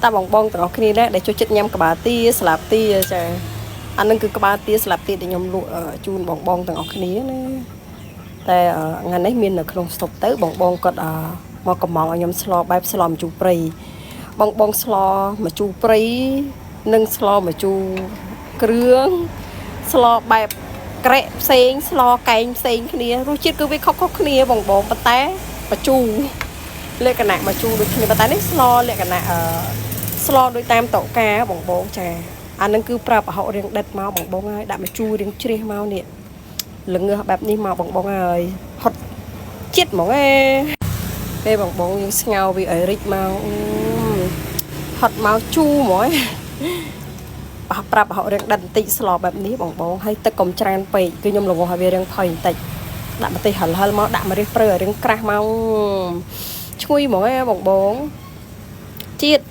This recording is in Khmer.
ta bongទាំងអស់គ្នាដែរដែលចូលចិត្តញ៉ាំក្បាលទាស្លាបទាចាអានឹងគឺក្បាលទាស្លាបទាដែលខ្ញុំលក់ជូនបងទាំងអស់គ្នាណាតែថ្ងៃនេះមាននៅក្នុងស្តុបទៅបងគាត់មកកំងឲ្យខ្ញុំស្លបែបស្លម្ជូរព្រៃបងស្លម្ជូរព្រៃនិងស្លម្ជូរគ្រឿងស្លបែបក្រែកផ្សេងស្លកែងផ្សេងគ្នារសជាតិគឺវាខុសគ្នាបងប៉ុន្តែម្ជូរលក្ខណៈម្ជូរដូចគ្នាប៉ុន្តែនេះស្លលក្ខណៈស្លដូចតាមតោកាបងចាអានឹងគឺប្រើប្រហុករៀងដិតមកបងហើយដាក់ម្ជូររៀងជ្រះមកនេះល្ងើបែបនេះមកបងហើយហត់ជាតិហ្មងពេលបងយើងស្ងោរវាឲ្យរីកមកហត់មកជូរហ្មងប្រាប់ប្រហុករៀងដិតបន្តិចស្លបែបនេះបងហើយទឹកកុំច្រានពេកគឺខ្ញុំល្ងឲ្យវារៀងផុយបន្តិចដាក់ម្ទេសហិលមកដាក់ម្រះព្រៅឲ្យរៀងក្រាស់មកឈ្ងុយហ្មងបងជាតិ